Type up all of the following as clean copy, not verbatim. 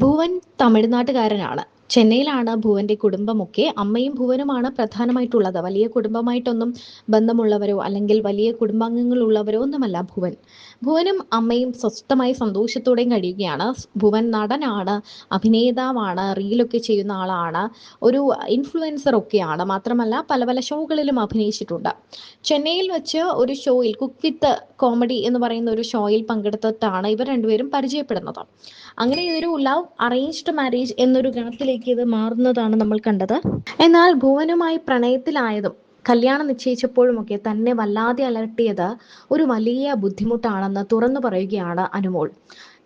ഭുവൻ തമിഴ്നാട്ടുകാരനാണ്. ചെന്നൈയിലാണ് ഭുവന്റെ കുടുംബമൊക്കെ. അമ്മയും ഭുവനുമാണ് പ്രധാനമായിട്ടുള്ളത്. വലിയ കുടുംബമായിട്ടൊന്നും ബന്ധമുള്ളവരോ അല്ലെങ്കിൽ വലിയ കുടുംബാംഗങ്ങളുള്ളവരോ ഒന്നുമല്ല ഭുവൻ. ഭുവനും അമ്മയും സ്വസ്ഥമായി സന്തോഷത്തോടെയും കഴിയുകയാണ്. ഭുവൻ നടനാണ്, അഭിനേതാവാണ്, റീലൊക്കെ ചെയ്യുന്ന ആളാണ്, ഒരു ഇൻഫ്ലുവൻസർ ഒക്കെയാണ്. മാത്രമല്ല പല പല ഷോകളിലും അഭിനയിച്ചിട്ടുണ്ട്. ചെന്നൈയിൽ വെച്ച് ഒരു ഷോയിൽ കുക്ക് വിത്ത് കോമഡി എന്ന് പറയുന്ന ഒരു ഷോയിൽ പങ്കെടുത്തിട്ടാണ് ഇവർ രണ്ടുപേരും പരിചയപ്പെടുന്നത്. അങ്ങനെ ഇതൊരു ലവ് അറേഞ്ച്ഡ് മാരേജ് എന്നൊരു ഗണത്തിലേക്ക് ഇത് മാറുന്നതാണ് നമ്മൾ കണ്ടത്. എന്നാൽ ഭുവനുമായി പ്രണയത്തിലായതും കല്യാണം നിശ്ചയിച്ചപ്പോഴുമൊക്കെ തന്നെ വല്ലാതെ അലട്ടിയത് ഒരു വലിയ ബുദ്ധിമുട്ടാണെന്ന് തുറന്നു പറയുകയാണ് അനുമോൾ.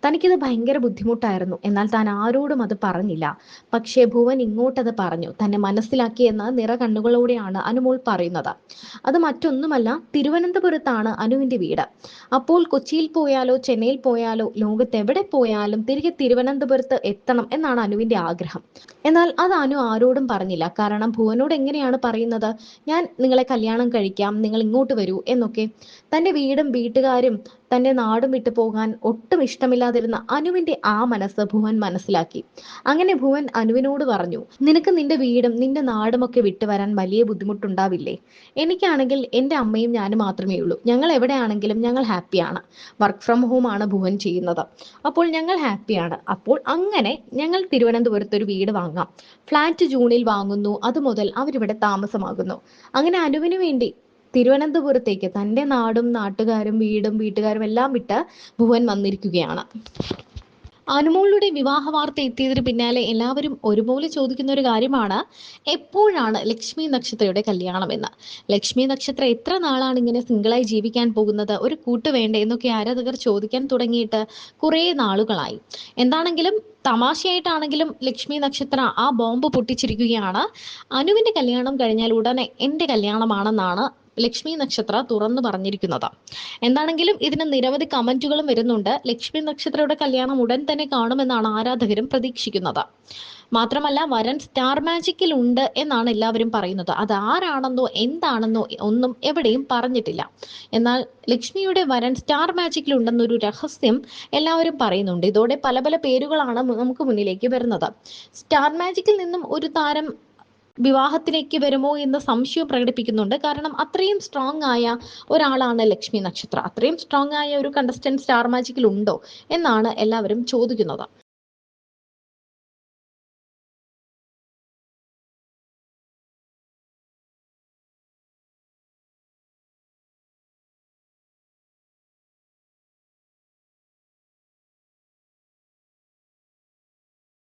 തനിക്കിത് ഭയങ്കര ബുദ്ധിമുട്ടായിരുന്നു, എന്നാൽ താൻ ആരോടും അത് പറഞ്ഞില്ല. പക്ഷേ ഭുവൻ ഇങ്ങോട്ടത് പറഞ്ഞു, തന്നെ മനസ്സിലാക്കിയെന്ന് നിറകണ്ണുകളോടെയാണ് അനുമോൾ പറയുന്നത്. അത് മറ്റൊന്നുമല്ല, തിരുവനന്തപുരത്താണ് അനുവിന്റെ വീട്. അപ്പോൾ കൊച്ചിയിൽ പോയാലോ ചെന്നൈയിൽ പോയാലോ ലോകത്തെവിടെ പോയാലും തിരികെ തിരുവനന്തപുരത്ത് എത്തണം എന്നാണ് അനുവിന്റെ ആഗ്രഹം. എന്നാൽ അത് അനു ആരോടും പറഞ്ഞില്ല. കാരണം ഭുവനോട് എങ്ങനെയാണ് പറയുന്നത്, ഞാൻ നിങ്ങളെ കല്യാണം കഴിക്കാം, നിങ്ങൾ ഇങ്ങോട്ട് വരൂ എന്നൊക്കെ. തന്റെ വീടും വീട്ടുകാരും തന്റെ നാടും വിട്ടു പോകാൻ ഒട്ടും ഇഷ്ടമില്ലാതിരുന്ന അനുവിന്റെ ആ മനസ്സ് ഭുവൻ മനസ്സിലാക്കി. അങ്ങനെ ഭുവൻ അനുവിനോട് പറഞ്ഞു, നിനക്ക് നിന്റെ വീടും നിന്റെ നാടും ഒക്കെ വിട്ടുവരാൻ വലിയ ബുദ്ധിമുട്ടുണ്ടാവില്ലേ? എനിക്കാണെങ്കിൽ എൻ്റെ അമ്മയും ഞാനും മാത്രമേ ഉള്ളൂ. ഞങ്ങൾ എവിടെയാണെങ്കിലും ഞങ്ങൾ ഹാപ്പിയാണ്. വർക്ക് ഫ്രം ഹോം ആണ് ഭുവൻ ചെയ്യുന്നത്. അപ്പോൾ ഞങ്ങൾ ഹാപ്പിയാണ്. അപ്പോൾ അങ്ങനെ ഞങ്ങൾ തിരുവനന്തപുരത്ത് ഒരു വീട് വാങ്ങാം. ഫ്ലാറ്റ് ജൂണിൽ വാങ്ങുന്നു. അതുമുതൽ അവരിവിടെ താമസമാകുന്നു. അങ്ങനെ അനുവിന് വേണ്ടി തിരുവനന്തപുരത്തേക്ക് തൻ്റെ നാടും നാട്ടുകാരും വീടും വീട്ടുകാരും എല്ലാം വിട്ട് ഭുവൻ വന്നിരിക്കുകയാണ്. അനുമോളുടെ വിവാഹ വാർത്ത എത്തിയതിന് പിന്നാലെ എല്ലാവരും ഒരുപോലെ ചോദിക്കുന്ന ഒരു കാര്യമാണ്, എപ്പോഴാണ് ലക്ഷ്മി നക്ഷത്രയുടെ കല്യാണം എന്ന്. ലക്ഷ്മി നക്ഷത്ര എത്ര നാളാണ് ഇങ്ങനെ സിംഗിളായി ജീവിക്കാൻ പോകുന്നത്, ഒരു കൂട്ട് വേണ്ടേ എന്നൊക്കെ ആരാധകർ ചോദിക്കാൻ തുടങ്ങിയിട്ട് കുറേ നാളുകളായി. എന്താണെങ്കിലും തമാശയായിട്ടാണെങ്കിലും ലക്ഷ്മി നക്ഷത്ര ആ ബോംബ് പൊട്ടിച്ചിരിക്കുകയാണ്. അനുവിന്റെ കല്യാണം കഴിഞ്ഞാൽ ഉടനെ എൻ്റെ കല്യാണമാണെന്നാണ് ലക്ഷ്മി നക്ഷത്ര തുറന്നു പറഞ്ഞിരിക്കുന്നത്. എന്താണെങ്കിലും ഇതിന് നിരവധി കമന്റുകളും വരുന്നുണ്ട്. ലക്ഷ്മി നക്ഷത്രയുടെ കല്യാണം ഉടൻ തന്നെ കാണുമെന്നാണ് ആരാധകരും പ്രതീക്ഷിക്കുന്നത്. മാത്രമല്ല വരൻ സ്റ്റാർ മാജിക്കിൽ ഉണ്ട് എന്നാണ് എല്ലാവരും പറയുന്നത്. അത് ആരാണെന്നോ എന്താണെന്നോ ഒന്നും എവിടെയും പറഞ്ഞിട്ടില്ല. എന്നാൽ ലക്ഷ്മിയുടെ വരൻ സ്റ്റാർ മാജിക്കിൽ ഉണ്ടെന്നൊരു രഹസ്യം എല്ലാവരും പറയുന്നുണ്ട്. ഇതോടെ പല പല പേരുകളാണ് നമുക്ക് മുന്നിലേക്ക് വരുന്നത്. സ്റ്റാർ മാജിക്കിൽ നിന്നും ഒരു താരം വിവാഹത്തിലേക്ക് വരുമോ എന്ന സംശയം പ്രകടിപ്പിക്കുന്നുണ്ട്. കാരണം അത്രയും സ്ട്രോങ് ആയ ഒരാളാണ് ലക്ഷ്മി നക്ഷത്ര. അത്രയും സ്ട്രോങ് ആയ ഒരു കണ്ടസ്റ്റന്റ് സ്റ്റാർ മാജിക്കിൽ ഉണ്ടോ എന്നാണ് എല്ലാവരും ചോദിക്കുന്നത്.